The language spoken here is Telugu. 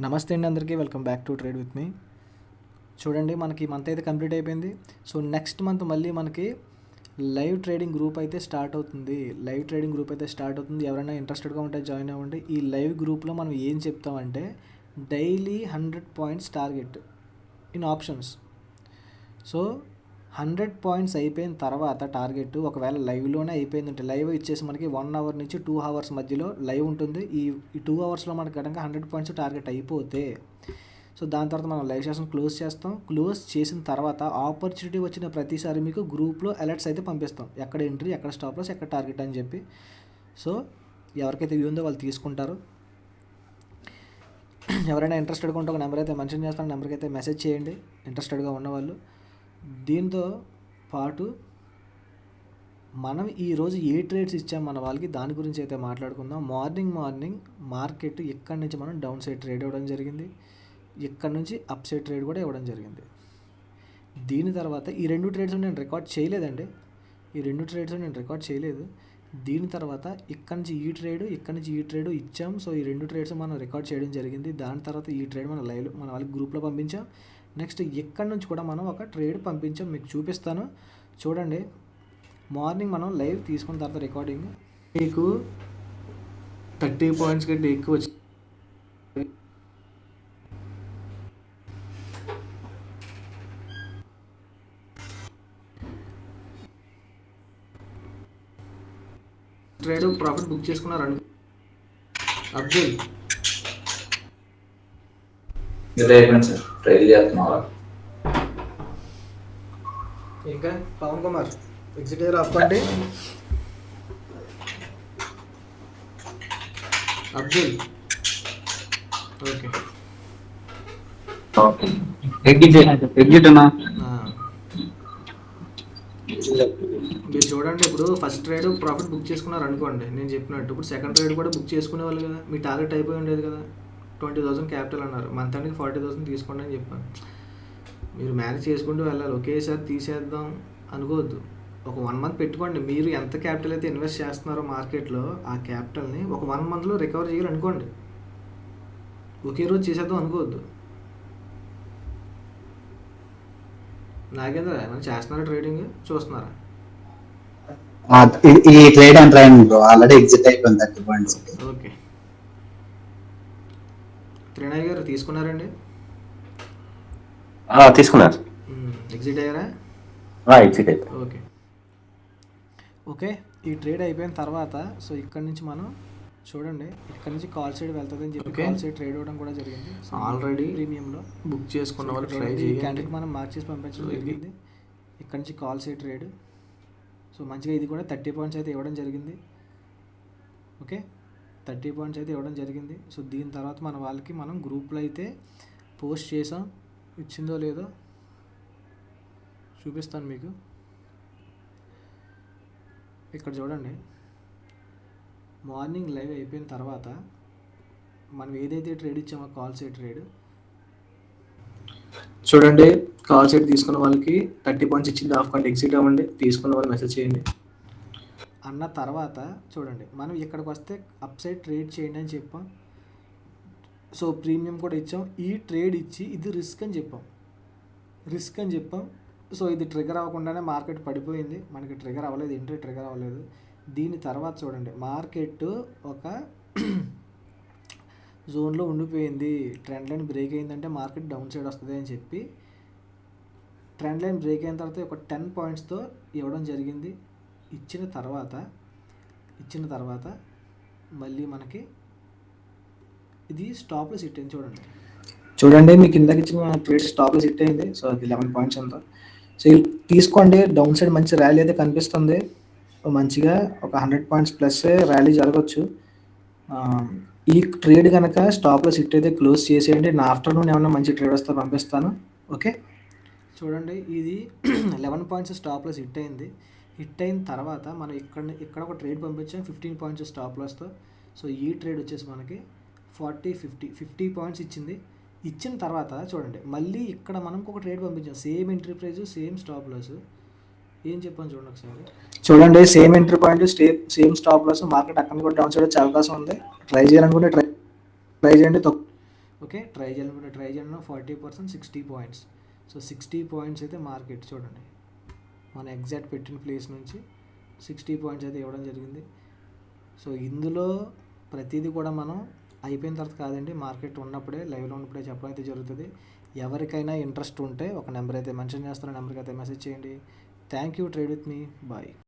నమస్తే అండి అందరికీ welcome back to trade with me. చూడండి మనకి మంత్ అయితే కంప్లీట్ అయిపోయింది. సో నెక్స్ట్ మంత్ మళ్ళీ మనకి లైవ్ ట్రేడింగ్ గ్రూప్ అయితే స్టార్ట్ అవుతుంది. ఎవరైనా ఇంట్రెస్టెడ్గా ఉంటే జాయిన్ అవ్వండి. ఈ లైవ్ గ్రూప్లో మనం ఏం చెప్తామంటే daily 100 points target in options. So 100 points అయిపోయిన తర్వాత టార్గెట్ ఒకవేళ లైవ్లోనే అయిపోయిందంటే లైవ్ ఇచ్చేసి మనకి 1 అవర్ నుంచి 2 అవర్స్ మధ్యలో లైవ్ ఉంటుంది. ఈ 2 అవర్స్లో మనకి కనుక 100 పాయింట్స్ టార్గెట్ అయిపోతే సో దాని తర్వాత మనం లైవ్ సెషన్ క్లోజ్ చేస్తాం. క్లోజ్ చేసిన తర్వాత ఆపర్చునిటీ వచ్చిన ప్రతిసారి మీకు గ్రూప్లో అలర్ట్స్ అయితే పంపిస్తాం. ఎక్కడ ఎంట్రీ, ఎక్కడ స్టాప్ లాస్, ఎక్కడ టార్గెట్ అని చెప్పి. సో ఎవరికైతే వ్యూ ఉందో వాళ్ళు తీసుకుంటారు. ఎవరైనా ఇంట్రెస్టెడ్గా ఉంటే ఒక నెంబర్ అయితే మెన్షన్ చేస్తాను. నెంబర్కి అయితే మెసేజ్ చేయండి ఇంట్రెస్టెడ్గా ఉన్నవాళ్ళు. దీంతో పాటు మనం ఈరోజు ఏ ట్రేడ్స్ ఇచ్చాం మన వాళ్ళకి దాని గురించి అయితే మాట్లాడుకుందాం. మార్నింగ్ మార్కెట్ ఇక్కడి నుంచి మనం డౌన్ సైడ్ ట్రేడ్ ఇవ్వడం జరిగింది. ఇక్కడ నుంచి అప్ సైడ్ ట్రేడ్ కూడా ఇవ్వడం జరిగింది. దీని తర్వాత ఈ రెండు ట్రేడ్స్ నేను రికార్డ్ చేయలేదండి. దీని తర్వాత ఇక్కడ నుంచి ఈ ట్రేడ్ ఇచ్చాం. సో ఈ రెండు ట్రేడ్స్ మనం రికార్డ్ చేయడం జరిగింది. దాని తర్వాత ఈ ట్రేడ్ మన లైవ్లో మన వాళ్ళకి గ్రూప్లో పంపించాం. నెక్స్ట్ ఇక్కడ నుంచి కూడా మనం ఒక ట్రేడ్ పంపించాం, మీకు చూపిస్తాను చూడండి. మార్నింగ్ మనం లైవ్ తీసుకున్న తర్వాత రికార్డింగ్ మీకు 30 పాయింట్స్ కంటే ఎక్కువ వచ్చి ట్రేడ్ ప్రాఫిట్ బుక్ చేసుకున్నారు అబ్దుల్. ఇంకా పవన్ కుమార్ ఎగ్జిట్ అయ్యారు అప్పండి. అబ్దుల్ ఓకే మీరు చూడండి. ఇప్పుడు ఫస్ట్ ట్రేడ్ ప్రాఫిట్ బుక్ చేసుకున్నారు అనుకోండి, నేను చెప్పినట్టు ఇప్పుడు సెకండ్ ట్రేడ్ కూడా బుక్ చేసుకునే వాళ్ళు కదా. మీ టార్గెట్ అయిపోయి ఉండేది కదా, 20,000 క్యాపిటల్ అన్నారు. మంత్ ఎండ్కి 40,000 తీసుకోండి అని చెప్పాను. మీరు మేనేజ్ చేసుకుంటూ వెళ్ళాలి. ఒకేసారి తీసేద్దాం అనుకోవద్దు. ఒక 1 మంత్ పెట్టుకోండి. మీరు ఎంత క్యాపిటల్ అయితే ఇన్వెస్ట్ చేస్తున్నారో మార్కెట్లో ఆ క్యాపిటల్ని ఒక 1 మంత్లో రికవర్ చేయాలనుకోండి. ఒకే రోజు చేసేద్దాం అనుకోవద్దు. నాకేందా ఏమైనా చేస్తున్నారా, ట్రేడింగ్ చూస్తున్నారా? ఈ ట్రేడ్ అండ్ ఆల్రెడీ ఎగ్జిట్ అయిపోయింది 30 పాయింట్స్. ఓకే, త్రినాయ్ గారు తీసుకున్నారండి? తీసుకున్నారు. ఎగ్జిట్ అయ్యారా? ఎగ్జిట్ అయిపోయింది. ఓకే ఈ ట్రేడ్ అయిపోయిన తర్వాత సో ఇక్కడ నుంచి మనం చూడండి, ఇక్కడ నుంచి కాల్ సైడ్ వెళ్తుంది అని చెప్పి కాల్ సైడ్ ట్రేడ్ అవ్వడం కూడా జరిగింది. ఆల్రెడీ ప్రీమియంలో బుక్ చేసుకున్న వాళ్ళు ట్రై చేయండి. క్యాండిడేట్ మనం మార్చేసి పంపించడం జరిగింది. ఇక్కడ నుంచి కాల్ సైడ్ ట్రేడ్. సో మంచిగా ఇది కూడా 30 పాయింట్స్ అయితే ఇవ్వడం జరిగింది. ఓకే 30 పాయింట్స్ అయితే ఇవ్వడం జరిగింది. సో దీని తర్వాత మన వాళ్ళకి మనం గ్రూప్లో అయితే పోస్ట్ చేసాం. ఇచ్చిందో లేదో చూపిస్తాను మీకు. ఇక్కడ చూడండి, మార్నింగ్ లైవ్ అయిపోయిన తర్వాత మనం ఏదైతే ట్రేడ్ ఇచ్చామో కాల్ సైడ్ ట్రేడ్ చూడండి. కాల్ సైడ్ తీసుకున్న వాళ్ళకి 30 పాయింట్స్ ఇచ్చింది. ఆఫ్ కంటే ఎగ్జిట్ అవ్వండి, తీసుకున్న వాళ్ళు మెసేజ్ చేయండి అన్న తర్వాత చూడండి మనం ఇక్కడికి వస్తే అప్ సైడ్ ట్రేడ్ చేయండి అని చెప్పాం. సో ప్రీమియం కూడా ఇచ్చాం. ఈ ట్రేడ్ ఇచ్చి ఇది రిస్క్ అని చెప్పాం. సో ఇది ట్రిగర్ అవ్వకుండానే మార్కెట్ పడిపోయింది. మనకి ట్రిగర్ అవ్వలేదు, ఎంట్రీ ట్రిగర్ అవ్వలేదు. దీని తర్వాత చూడండి మార్కెట్ ఒక జోన్లో ఉండిపోయింది. ట్రెండ్ లైన్ బ్రేక్ అయిందంటే మార్కెట్ డౌన్ సైడ్ వస్తుంది అని చెప్పి ట్రెండ్ లైన్ బ్రేక్ అయిన తర్వాత ఒక 10 పాయింట్స్తో ఇవ్వడం జరిగింది. ఇచ్చిన తర్వాత మళ్ళీ మనకి ఇది స్టాప్ లాస్ హిట్ అయింది. చూడండి మీకు ఇందాక ఇచ్చిన ట్రేడ్ స్టాప్ లాస్ హిట్ అయింది. సో అది 11 పాయింట్స్ అంతా. సో తీసుకోండి. డౌన్ సైడ్ మంచి ర్యాలీ అయితే కనిపిస్తుంది. మంచిగా ఒక 100 పాయింట్స్ ప్లస్ ర్యాలీ జరగవచ్చు. ఈ ట్రేడ్ కనుక స్టాప్ లాస్ హిట్ అయితే క్లోజ్ చేసేయండి. నా ఆఫ్టర్నూన్ ఏమైనా మంచి ట్రేడ్ వస్తే పంపిస్తాను. ఓకే చూడండి ఇది 11 పాయింట్స్ స్టాప్ లాస్ హిట్ అయింది. హిట్ అయిన తర్వాత మనం ఇక్కడ ఒక ట్రేడ్ పంపించాం 15 పాయింట్స్ స్టాప్ లాస్తో. సో ఈ ట్రేడ్ వచ్చేసి మనకి 50 పాయింట్స్ ఇచ్చింది. ఇచ్చిన తర్వాత చూడండి మళ్ళీ ఇక్కడ మనం ఒక ట్రేడ్ పంపించాం. Same entry price, same stop loss. ఏం చెప్పాను చూడండి ఒకసారి. చూడండి same entry point, same stop loss. Market అక్కడ కూడా డౌన్ సైడ్ వచ్చే అవకాశం ఉంది. ట్రై చేయాలనుకుంటే ట్రై చేయండి. ఓకే, ట్రై చేయాలనుకుంటే 40%, 60 పాయింట్స్. సో 60 పాయింట్స్ అయితే మార్కెట్ చూడండి, మన ఎగ్జాక్ట్ పెట్టిన ప్లేస్ నుంచి 60 పాయింట్స్ అయితే ఇవ్వడం జరిగింది. సో ఇందులో ప్రతిదీ కూడా మనం అయిపోయిన తర్వాత కాదండి, మార్కెట్ ఉన్నప్పుడే, లైవ్లో ఉన్నప్పుడే చెప్పడం అయితే జరుగుతుంది. ఎవరికైనా ఇంట్రెస్ట్ ఉంటే ఒక నెంబర్ అయితే మెన్షన్ చేస్తారో నెంబర్కి అయితే మెసేజ్ చేయండి. Thank you. Trade with me. Bye.